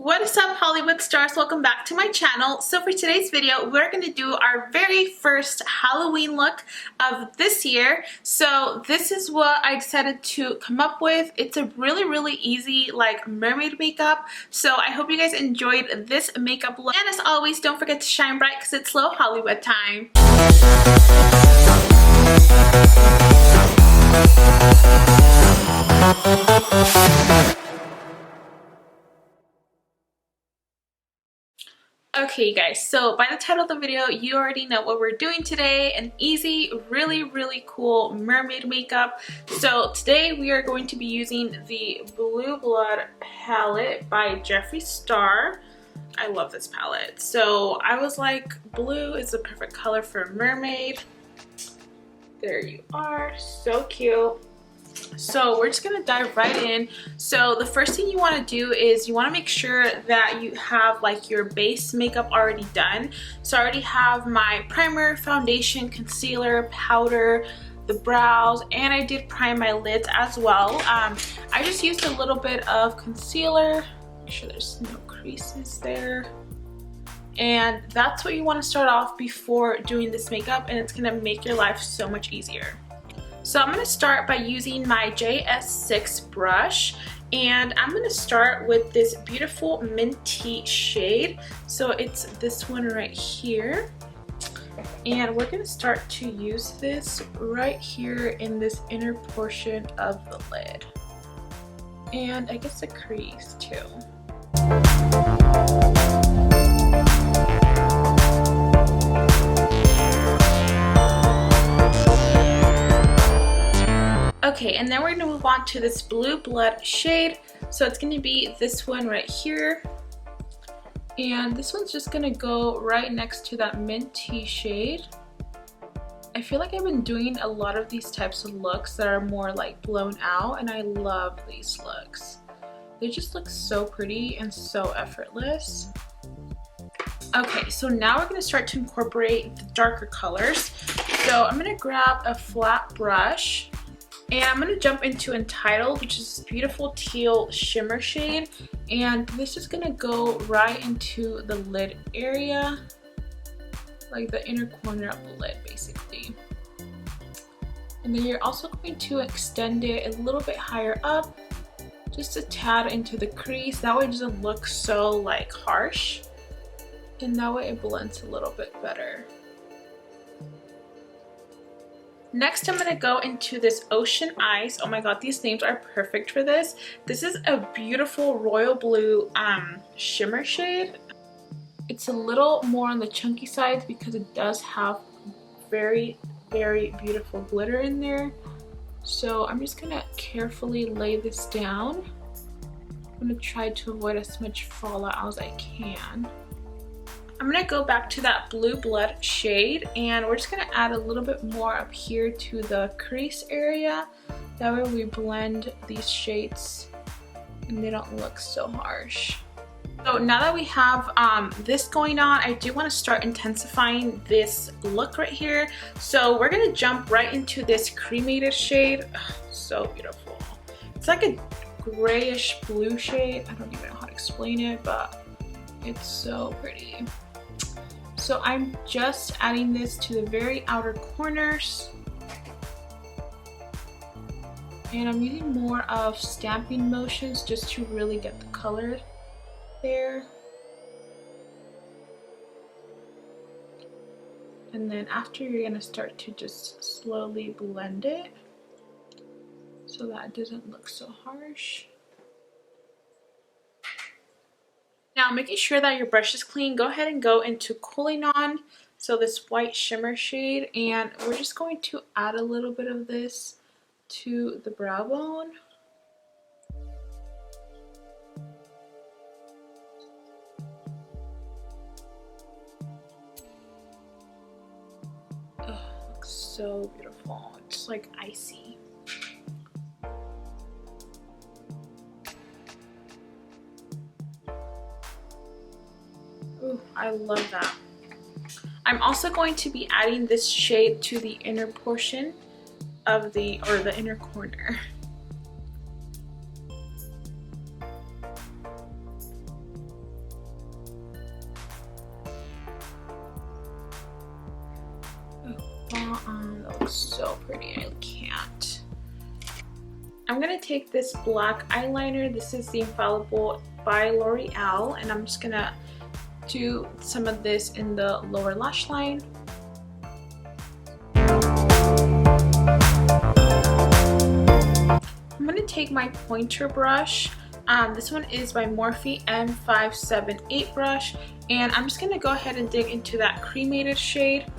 What is up, Hollywood stars? Welcome back to my channel. So for today's video, we're going to do our very first Halloween look of this year. So this is what I decided to come up with. It's a really easy like mermaid makeup. So I hope you guys enjoyed this makeup look. And as always, don't forget to shine bright because it's Low Hollywood time. Okay, you guys, so by the title of the video, you already know what we're doing today. An easy, really cool mermaid makeup. So today we are going to be using the Blue Blood palette by Jeffree Star. I love this palette. So I was like, blue is the perfect color for a mermaid. There you are, so cute. So we're just gonna dive right in. So the first thing you want to do is you want to make sure that you have like your base makeup already done. So I already have my primer, foundation, concealer, powder, the brows, and I did prime my lids as well. I just used a little bit of concealer, make sure there's no creases there. And that's what you want to start off before doing this makeup, and it's gonna make your life so much easier. So I'm going to start by using my JS6 brush, and I'm going to start with this beautiful minty shade. So it's this one right here, and we're going to start to use this right here in this inner portion of the lid, and I guess the crease too. Okay, and then we're gonna move on to this Blue Blood shade. So it's gonna be this one right here. And this one's just gonna go right next to that minty shade. I feel like I've been doing a lot of these types of looks that are more like blown out, and I love these looks. They just look so pretty and so effortless. Okay, so now we're gonna start to incorporate the darker colors. So I'm gonna grab a flat brush, and I'm going to jump into Entitled, which is this beautiful teal shimmer shade. And this is going to go right into the lid area, like the inner corner of the lid, basically. And then you're also going to extend it a little bit higher up, just a tad into the crease. That way it doesn't look so like harsh. And that way it blends a little bit better. Next, I'm going to go into this Ocean Eyes. Oh my god, these names are perfect for this. This is a beautiful royal blue shimmer shade. It's a little more on the chunky side because it does have very beautiful glitter in there. So I'm just going to carefully lay this down. I'm going to try to avoid as much fallout as I can. I'm going to go back to that Blue Blood shade, and we're just going to add a little bit more up here to the crease area. That way we blend these shades and they don't look so harsh. So now that we have this going on, I do want to start intensifying this look right here. So we're going to jump right into this cremated shade. Ugh, so beautiful. It's like a grayish blue shade. I don't even know how to explain it, but it's so pretty. So I'm just adding this to the very outer corners. And I'm using more of stamping motions just to really get the color there. And then after, you're going to start to just slowly blend it so that it doesn't look so harsh. Now, making sure that your brush is clean, go ahead and go into Cooling On, so this white shimmer shade, and we're just going to add a little bit of this to the brow bone. Oh, looks so beautiful. It's like icy. Ooh, I love that. I'm also going to be adding this shade to the inner portion of the inner corner. looks so pretty. I can't. I'm gonna take this black eyeliner. This is the Infallible by L'Oreal, and I'm just gonna do some of this in the lower lash line. I'm gonna take my pointer brush. This one is by Morphe M578 brush, and I'm just gonna go ahead and dig into that cremated shade,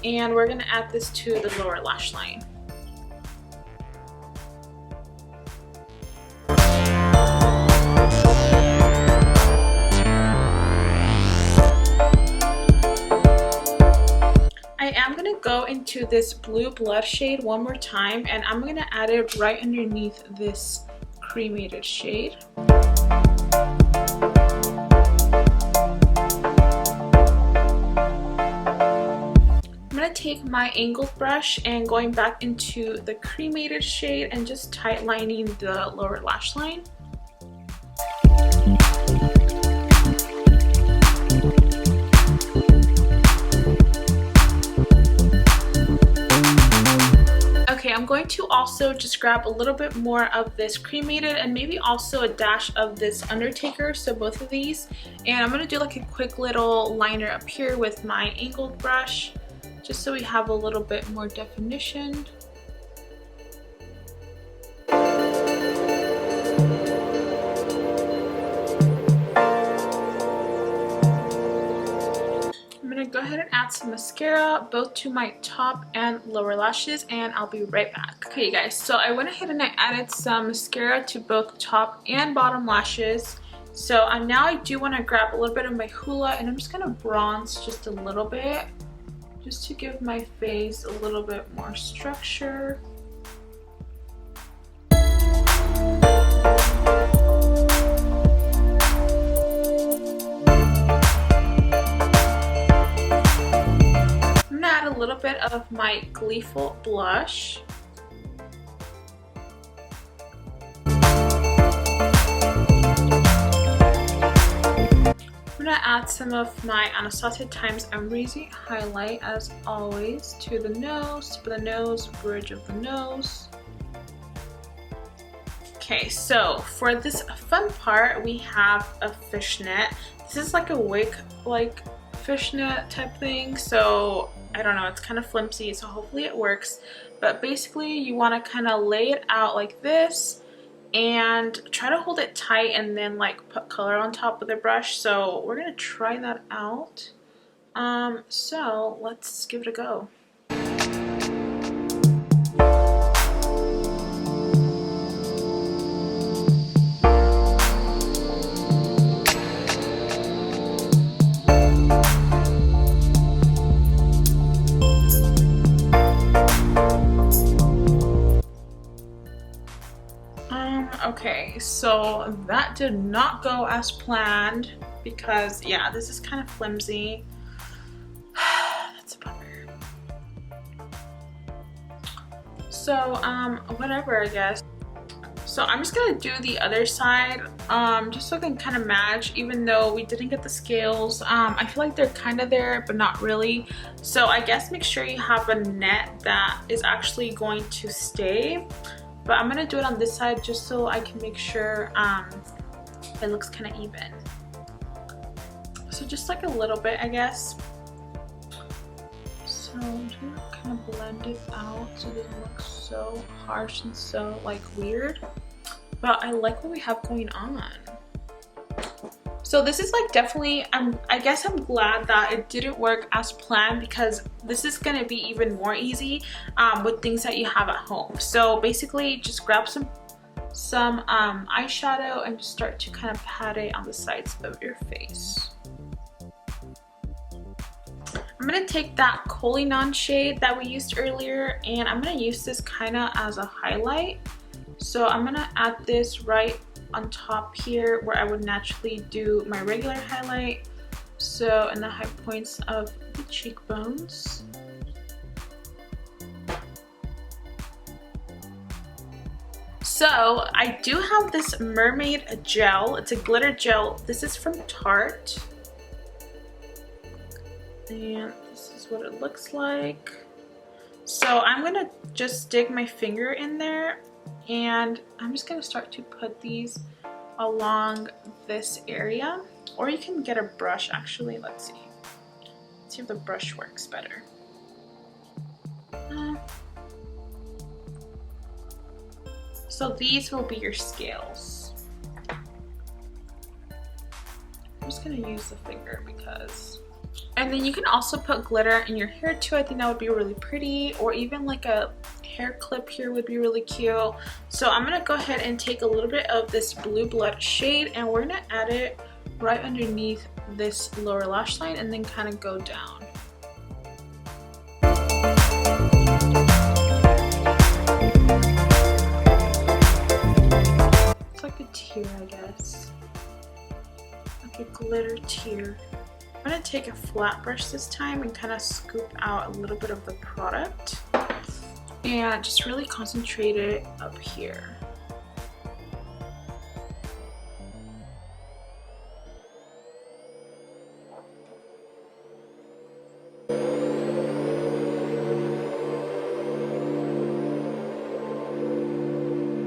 and we're gonna add this to the lower lash line. I'm gonna go into this blue blood shade one more time, and I'm gonna add it right underneath this cremated shade. I'm gonna take my angled brush and going back into the cremated shade and just tight lining the lower lash line. Okay, I'm going to also just grab a little bit more of this cremated and maybe also a dash of this Undertaker, so both of these. And I'm going to do like a quick little liner up here with my angled brush, just so we have a little bit more definition. Go ahead and add some mascara both to my top and lower lashes, and I'll be right back. Okay you guys, so I went ahead and I added some mascara to both top and bottom lashes. So now I do want to grab a little bit of my Hoola, and I'm just going to bronze just a little bit, just to give my face a little bit more structure. A little bit of my Gleeful blush. I'm gonna add some of my Anastasia Times Amrezy highlight, as always, to the nose, tip of the nose, bridge of the nose. Okay, so for this fun part, we have a fishnet. This is like a wig, like fishnet type thing, so I don't know, it's kind of flimsy, so hopefully it works. But basically you want to kind of lay it out like this and try to hold it tight and then like put color on top with a brush. So we're gonna try that out. So let's give it a go. Okay, so that did not go as planned because yeah, this is kind of flimsy. That's a bummer. So whatever, I guess. So I'm just gonna do the other side just so I can kind of match, even though we didn't get the scales. I feel like they're kind of there but not really, so I guess make sure you have a net that is actually going to stay. But I'm gonna do it on this side just so I can make sure it looks kind of even. So just like a little bit, I guess. So I'm gonna kind of blend it out so it doesn't look so harsh and so like weird. But I like what we have going on. So this is like definitely, I guess I'm glad that it didn't work as planned, because this is gonna be even more easy with things that you have at home. So basically just grab some eyeshadow and just start to kind of pat it on the sides of your face. I'm gonna take that Koh-i-Noor shade that we used earlier, and I'm gonna use this kind of as a highlight. So I'm gonna add this right on top here where I would naturally do my regular highlight, so in the high points of the cheekbones. So I do have this Mermaid gel. It's a glitter gel. This is from Tarte, and this is what it looks like. So I'm gonna just stick my finger in there, and I'm just gonna start to put these along this area. Or you can get a brush actually. Let's see. Let's see if the brush works better. So these will be your scales. I'm just gonna use the finger because... And then you can also put glitter in your hair too. I think that would be really pretty, or even like a hair clip here would be really cute. So I'm gonna go ahead and take a little bit of this Blue Blood shade, and we're gonna add it right underneath this lower lash line and then kind of go down. It's like a tear, I guess. Like a glitter tear. I'm going to take a flat brush this time and kind of scoop out a little bit of the product and just really concentrate it up here.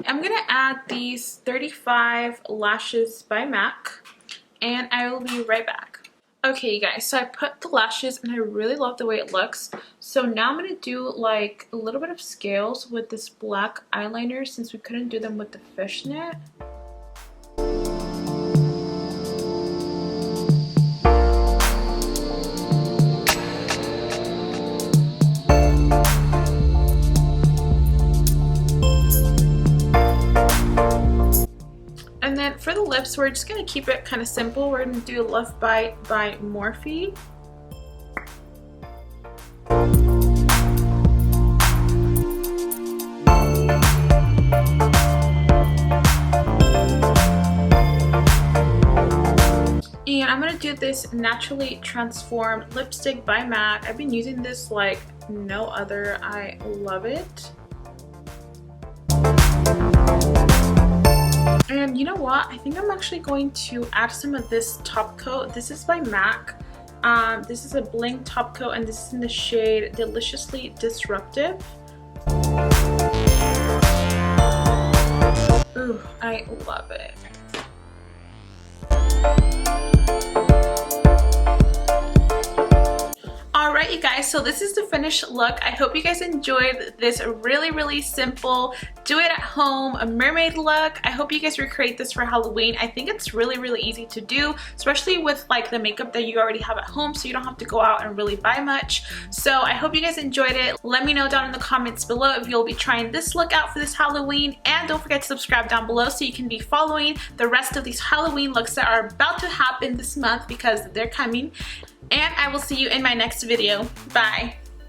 I'm going to add these 35 lashes by MAC, and I will be right back. Okay, you guys, so I put the lashes and I really love the way it looks. So now I'm going to do like a little bit of scales with this black eyeliner since we couldn't do them with the fishnet. And then for the lips, we're just going to keep it kind of simple. We're going to do Love Bite by Morphe. And I'm going to do this Naturally Transformed lipstick by MAC. I've been using this like no other. I love it. And you know what? I think I'm actually going to add some of this top coat. This is by MAC. This is a bling top coat, and this is in the shade Deliciously Disruptive. Ooh, I love it. Alright, you guys, so this is the finished look. I hope you guys enjoyed this really simple, do it at home, a mermaid look. I hope you guys recreate this for Halloween. I think it's really easy to do, especially with like the makeup that you already have at home, so you don't have to go out and really buy much. So I hope you guys enjoyed it. Let me know down in the comments below if you'll be trying this look out for this Halloween, and don't forget to subscribe down below so you can be following the rest of these Halloween looks that are about to happen this month because they're coming. And I will see you in my next video. Bye.